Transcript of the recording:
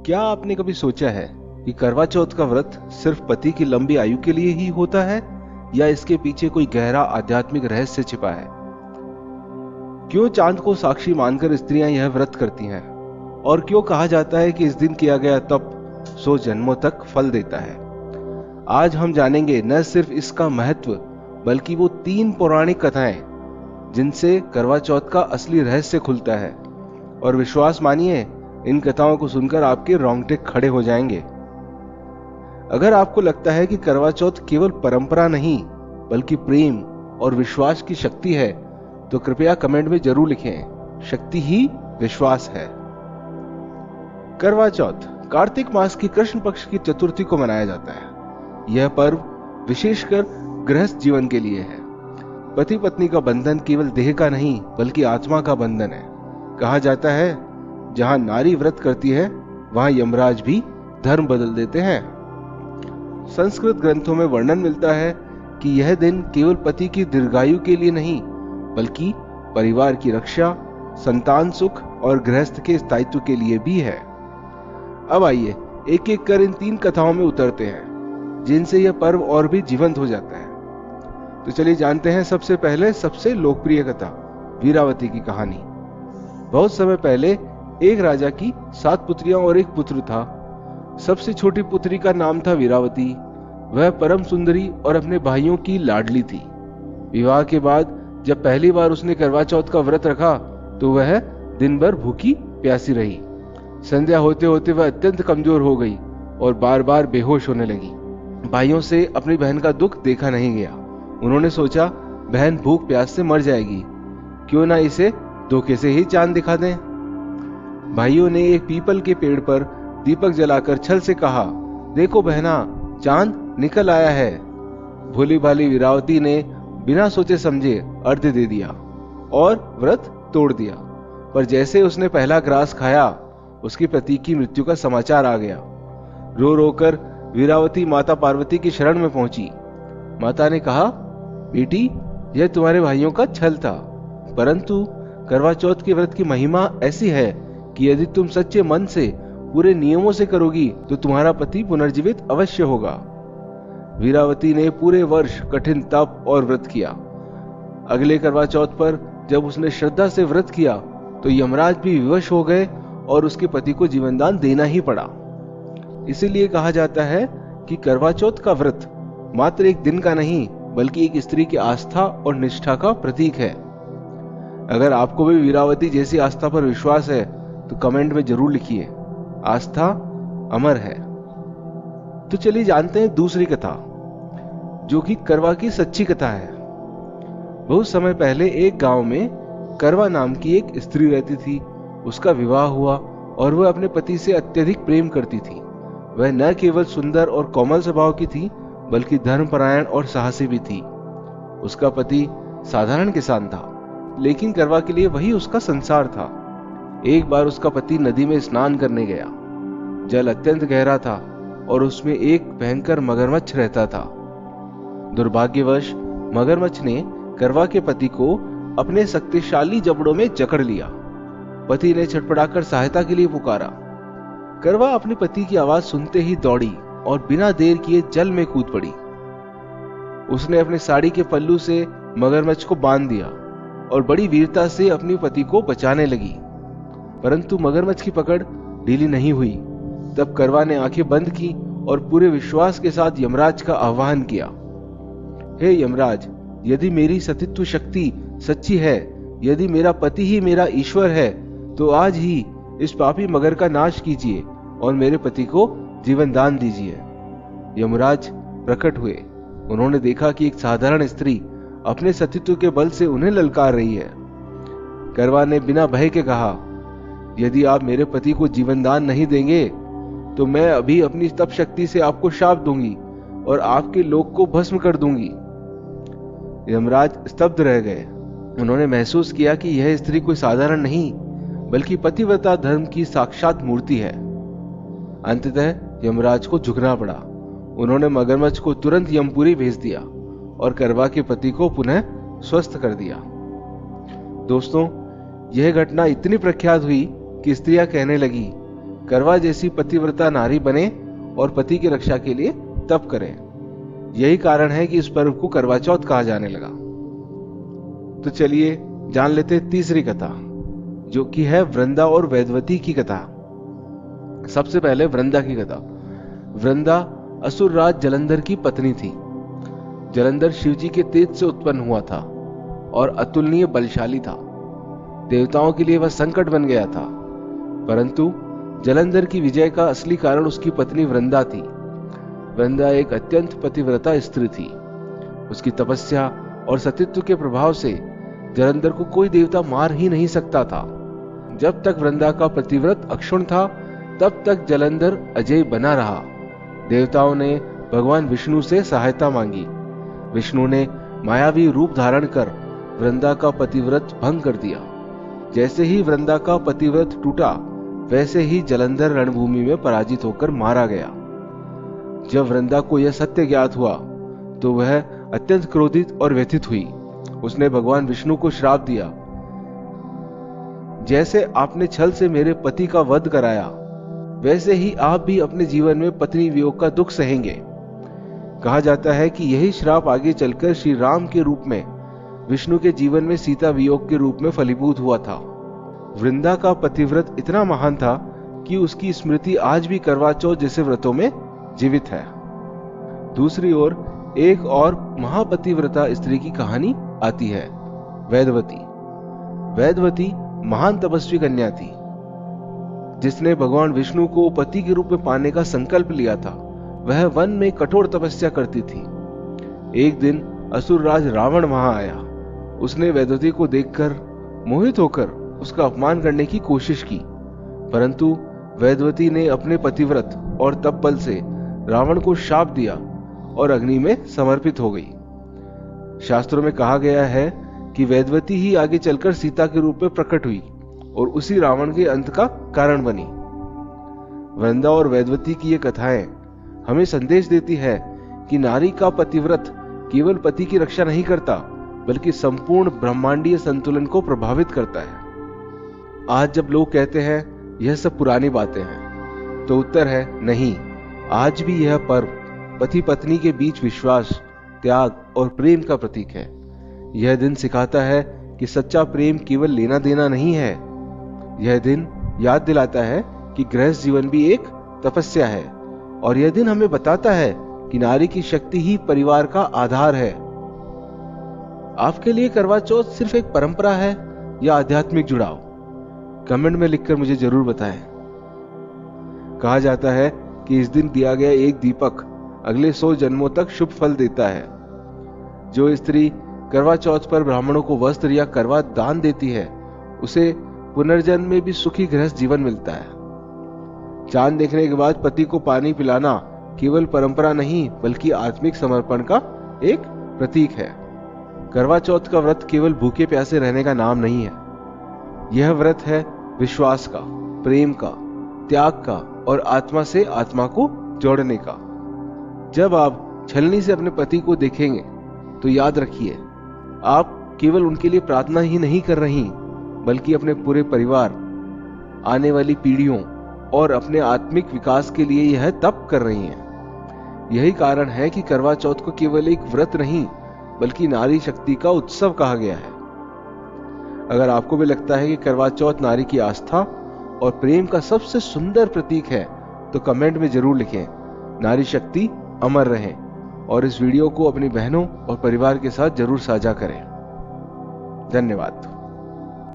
क्या आपने कभी सोचा है कि करवा चौथ का व्रत सिर्फ पति की लंबी आयु के लिए ही होता है या इसके पीछे कोई गहरा आध्यात्मिक रहस्य छिपा है? क्यों चांद को साक्षी मानकर स्त्रियां यह व्रत करती हैं और क्यों कहा जाता है कि इस दिन किया गया तप 100 जन्मों तक फल देता है? आज हम जानेंगे न सिर्फ इसका महत्व बल्कि वो 3 पौराणिक कथाएं जिनसे करवा चौथ का असली रहस्य खुलता है। और विश्वास मानिए, इन कथाओं को सुनकर आपके रोंगटे खड़े हो जाएंगे। अगर आपको लगता है कि करवा चौथ केवल परंपरा नहीं बल्कि प्रेम और विश्वास की शक्ति है तो कृपया कमेंट में जरूर लिखें, शक्ति ही विश्वास है। करवा चौथ कार्तिक मास की कृष्ण पक्ष की चतुर्थी को मनाया जाता है। यह पर्व विशेषकर गृहस्थ जीवन के लिए है। पति पत्नी का बंधन केवल देह का नहीं बल्कि आत्मा का बंधन है। कहा जाता है, जहां नारी व्रत करती है वहां यमराज भी धर्म बदल देते हैं। संस्कृत ग्रंथों में वर्णन मिलता है कि यह दिन केवल पति की दीर्घायु के लिए नहीं बल्कि परिवार की रक्षा, संतान सुख और गृहस्थ के स्थायित्व के लिए भी है। अब आइए एक एक कर इन 3 कथाओं में उतरते हैं जिनसे यह पर्व और भी जीवंत हो जाता है। तो चलिए जानते हैं सबसे पहले सबसे लोकप्रिय कथा, वीरावती की कहानी। बहुत समय पहले एक राजा की 7 पुत्रियां और 1 पुत्र था। सबसे छोटी पुत्री का नाम था वीरावती। वह परम सुंदरी और अपने भाइयों की लाडली थी। विवाह के बाद जब पहली बार उसने करवा चौथ का व्रत रखा तो वह दिन भर भूखी प्यासी रही। संध्या होते होते वह अत्यंत कमजोर हो गई और बार बार बेहोश होने लगी। भाइयों से अपनी बहन का दुख देखा नहीं गया। उन्होंने सोचा, बहन भूख प्यास से मर जाएगी, क्यों ना इसे धोखे से ही चांद दिखा दें। भाइयों ने एक पीपल के पेड़ पर दीपक जलाकर छल से कहा, देखो बहना, चांद निकल आया है। भोली भाली वीरावती ने बिना सोचे समझे अर्घ्य दे दिया और व्रत तोड़ दिया। पर जैसे उसने पहला ग्रास खाया उसके पति की मृत्यु का समाचार आ गया। रो रोकर वीरावती माता पार्वती की शरण में पहुंची। माता ने कहा, बेटी, यह तुम्हारे भाइयों का छल था, परंतु करवा चौथ के व्रत की महिमा ऐसी है कि यदि तुम सच्चे मन से पूरे नियमों से करोगी तो तुम्हारा पति पुनर्जीवित अवश्य होगा। वीरावती ने पूरे वर्ष कठिन तप और व्रत किया। अगले करवा चौथ पर जब उसने श्रद्धा से व्रत किया तो यमराज भी विवश हो गए और उसके पति को जीवनदान देना ही पड़ा। इसीलिए कहा जाता है कि करवा चौथ का व्रत मात्र एक दिन का नहीं बल्कि एक स्त्री की आस्था और निष्ठा का प्रतीक है। अगर आपको भी वीरावती जैसी आस्था पर विश्वास है तो कमेंट में जरूर लिखिए, आस्था अमर है। तो चलिए जानते हैं दूसरी कथा, जो कि करवा की सच्ची कथा है। बहुत समय पहले एक गांव में करवा नाम की एक स्त्री रहती थी। उसका विवाह हुआ और वह अपने पति से अत्यधिक प्रेम करती थी। वह न केवल सुंदर और कोमल स्वभाव की थी बल्कि धर्मपरायण और साहसी भी थी। उसका पति साधारण किसान था, लेकिन करवा के लिए वही उसका संसार था। एक बार उसका पति नदी में स्नान करने गया। जल अत्यंत गहरा था और उसमें एक भयंकर मगरमच्छ रहता था। दुर्भाग्यवश मगरमच्छ ने करवा के पति को अपने शक्तिशाली जबड़ों में जकड़ लिया। पति ने छटपटाकर सहायता के लिए पुकारा। करवा अपने पति की आवाज सुनते ही दौड़ी और बिना देर किए जल में कूद पड़ी। उसने अपने साड़ी के पल्लू से मगरमच्छ को बांध दिया और बड़ी वीरता से अपने पति को बचाने लगी, परंतु मगरमच्छ की पकड़ ढीली नहीं हुई। तब करवा ने आंखें बंद की और पूरे विश्वास के साथ यमराज का आह्वान किया, हे यमराज, यदि मेरी सतीत्व शक्ति सच्ची है, यदि मेरा पति ही मेरा ईश्वर है, तो आज ही इस पापी मगर का नाश कीजिए और मेरे पति को जीवन दान दीजिए। यमराज प्रकट हुए। उन्होंने देखा कि एक साधारण स्त्री अपने सतीत्व के बल से उन्हें ललकार रही है। करवा ने बिना भय के कहा, यदि आप मेरे पति को जीवन दान नहीं देंगे तो मैं अभी अपनी तप शक्ति से आपको शाप दूंगी और आपके लोक को भस्म कर दूंगी। यमराज स्तब्ध रह गए। उन्होंने महसूस किया कि यह स्त्री कोई साधारण नहीं बल्कि पतिव्रता धर्म की साक्षात मूर्ति है। अंततः यमराज को झुकना पड़ा। उन्होंने मगरमच्छ को तुरंत यमपुरी भेज दिया और करवा के पति को पुनः स्वस्थ कर दिया। दोस्तों, यह घटना इतनी प्रख्यात हुई कि स्त्रियां कहने लगी, करवा जैसी पतिव्रता नारी बने और पति की रक्षा के लिए तप करें। यही कारण है कि इस पर्व को करवा चौथ कहा जाने लगा। तो चलिए जान लेते तीसरी कथा, जो कि है वृंदा और वेदवती की कथा। सबसे पहले वृंदा की कथा। वृंदा असुर राज जलंधर की पत्नी थी। जलंधर शिवजी के तेज से उत्पन्न हुआ था और अतुलनीय बलशाली था। देवताओं के लिए वह संकट बन गया था, परंतु जलंधर की विजय का असली कारण उसकी पत्नी वृंदा थी। वृंदा एक अत्यंत पतिव्रता स्त्री थी। उसकी तपस्या और सतीत्व के प्रभाव से जलंधर को कोई देवता मार ही नहीं सकता था। जब तक वृंदा का पतिव्रत अक्षुण्ण था, तब तक जलंधर अजेय बना रहा। देवताओं ने भगवान विष्णु से सहायता मांगी। विष्णु ने मायावी रूप धारण कर वृंदा का पतिव्रत भंग कर दिया। जैसे ही वृंदा का पतिव्रत टूटा, वैसे ही जलंधर रणभूमि में पराजित होकर मारा गया। जब वृंदा को यह सत्य ज्ञात हुआ, तो वह अत्यंत क्रोधित और व्यथित हुई। उसने भगवान विष्णु को श्राप दिया, जैसे आपने छल से मेरे पति का वध कराया, वैसे ही आप भी अपने जीवन में पत्नी वियोग का दुख सहेंगे। कहा जाता है कि यही श्राप आगे चलकर श्री राम के रूप में विष्णु के जीवन में सीता वियोग के रूप में फलीभूत हुआ था। वृंदा का पतिव्रत इतना महान था कि उसकी स्मृति आज भी करवा चौथ जैसे व्रतों में जीवित है। दूसरी ओर एक और महापतिव्रता स्त्री की कहानी आती है, वेदवती। वेदवती महान तपस्वी कन्या थी, जिसने भगवान विष्णु को पति के रूप में पाने का संकल्प लिया था। वह वन में कठोर तपस्या करती थी। एक दिन असुर राज रावण वहां आया। उसने वेदवती को देखकर मोहित होकर उसका अपमान करने की कोशिश की, परंतु वेदवती ने अपने पतिव्रत और तप बल से रावण को शाप दिया और अग्नि में समर्पित हो गई। शास्त्रों में कहा गया है कि वेदवती ही आगे चलकर सीता के रूप में प्रकट हुई और उसी रावण के अंत का कारण बनी। वृंदा और वेदवती की ये कथाएं हमें संदेश देती है कि नारी का पतिव्रत केवल पति की रक्षा नहीं करता, बल्कि संपूर्ण ब्रह्मांडीय संतुलन को प्रभावित करता है। आज जब लोग कहते हैं यह सब पुरानी बातें हैं, तो उत्तर है नहीं। आज भी यह पर्व पति पत्नी के बीच विश्वास, त्याग और प्रेम का प्रतीक है। यह दिन सिखाता है कि सच्चा प्रेम केवल लेना देना नहीं है। यह दिन याद दिलाता है कि गृहस्थ जीवन भी एक तपस्या है, और यह दिन हमें बताता है कि नारी की शक्ति ही परिवार का आधार है। आपके लिए करवा चौथ सिर्फ एक परंपरा है या आध्यात्मिक जुड़ाव? कमेंट में लिखकर मुझे जरूर बताएं। कहा जाता है कि इस दिन दिया गया एक दीपक अगले 100 जन्मों तक शुभ फल देता है। जो स्त्री करवा चौथ पर ब्राह्मणों को वस्त्र या करवा दान देती है, उसे पुनर्जन्म में भी सुखी गृहस्थ जीवन मिलता है। चांद देखने के बाद पति को पानी पिलाना केवल परंपरा नहीं, बल्कि आत्मिक समर्पण का एक प्रतीक है। करवा चौथ का व्रत केवल भूखे प्यासे रहने का नाम नहीं है। यह व्रत है विश्वास का, प्रेम का, त्याग का और आत्मा से आत्मा को जोड़ने का। जब आप छलनी से अपने पति को देखेंगे, तो याद रखिए, आप केवल उनके लिए प्रार्थना ही नहीं कर रही, बल्कि अपने पूरे परिवार, आने वाली पीढ़ियों और अपने आत्मिक विकास के लिए यह तप कर रही हैं। यही कारण है कि करवा चौथ को केवल एक व्रत नहीं, बल्कि नारी शक्ति का उत्सव कहा गया है। अगर आपको भी लगता है कि करवा चौथ नारी की आस्था और प्रेम का सबसे सुंदर प्रतीक है, तो कमेंट में जरूर लिखें। नारी शक्ति अमर रहे, और इस वीडियो को अपनी बहनों और परिवार के साथ जरूर साझा करें। धन्यवाद।